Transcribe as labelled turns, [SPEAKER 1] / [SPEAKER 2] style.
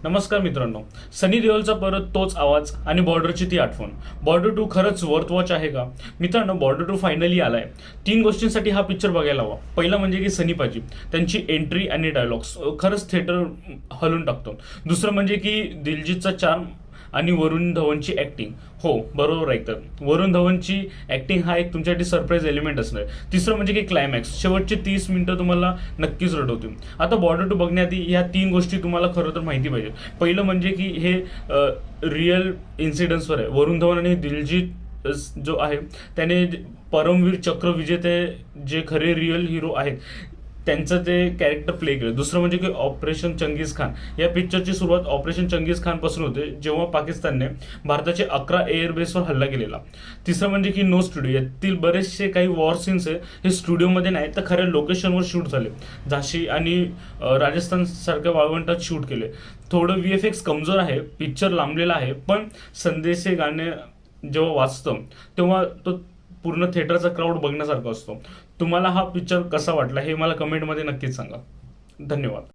[SPEAKER 1] नमस्कार मित्रांनो. सनी देओलचा परत तोच आवाज आणि बॉर्डरची ती आठवण. बॉर्डर 2 खरंच वर्थ वॉच आहे का? मित्रांनो, बॉर्डर 2 फायनली आलाय. 3 गोष्टींसाठी हा पिक्चर बघायला हवा. पहिला म्हणजे की सनी पाजी, त्यांची एंट्री आणि डायलॉग्स खरंच थिएटर हलवून टाकतो. दुसरं म्हणजे की दिलजीतचा चार्म आणि वरुण धवनची ऍक्टिंग. हो, बरोबर ऐकतात, वरुण धवनची ऍक्टिंग हा एक तुमच्यासाठी सरप्राईज एलिमेंट असणार. तिसरं म्हणजे की क्लायमॅक्स, शेवटचे 30 मिनिटं तुम्हाला नक्कीच रडवतील. आता बॉर्डर 2 बघण्याआधी ह्या 3 गोष्टी तुम्हाला खरं तर माहिती पाहिजे. पहिलं म्हणजे की हे रिअल इन्सिडेंट्सवर आहे. वरुण धवन आणि दिलजीत जो आहे त्याने परमवीर चक्र विजेते जे खरे रिअल हिरो आहेत त्यांचं ते कॅरेक्टर प्ले केलं. दुसरं म्हणजे की ऑपरेशन चंगीज खान. या पिक्चरची सुरुवात ऑपरेशन चंगीज खान पासून होते, जेव्हा पाकिस्तानने भारताचे 11 एअरबेसवर हल्ला केलेला. तिसरं म्हणजे की नो स्टुडिओ. यातील बरेचसे काही वॉर सीन्स आहे हे स्टुडिओमध्ये नाही तर खऱ्या लोकेशनवर शूट झाले. झाशी आणि राजस्थान सारख्या वाळवंटात शूट केले. थोडं VFX कमजोर आहे, पिक्चर लांबलेला आहे, पण संदेश हे गाणे जेव्हा वाचतं तेव्हा तो पूर्ण थिएटरचा क्राऊड बघण्यासारखा असतो. तुम्हाला हा पिक्चर कसा वाटला हे मला कमेंटमध्ये नक्कीच सांगा. धन्यवाद.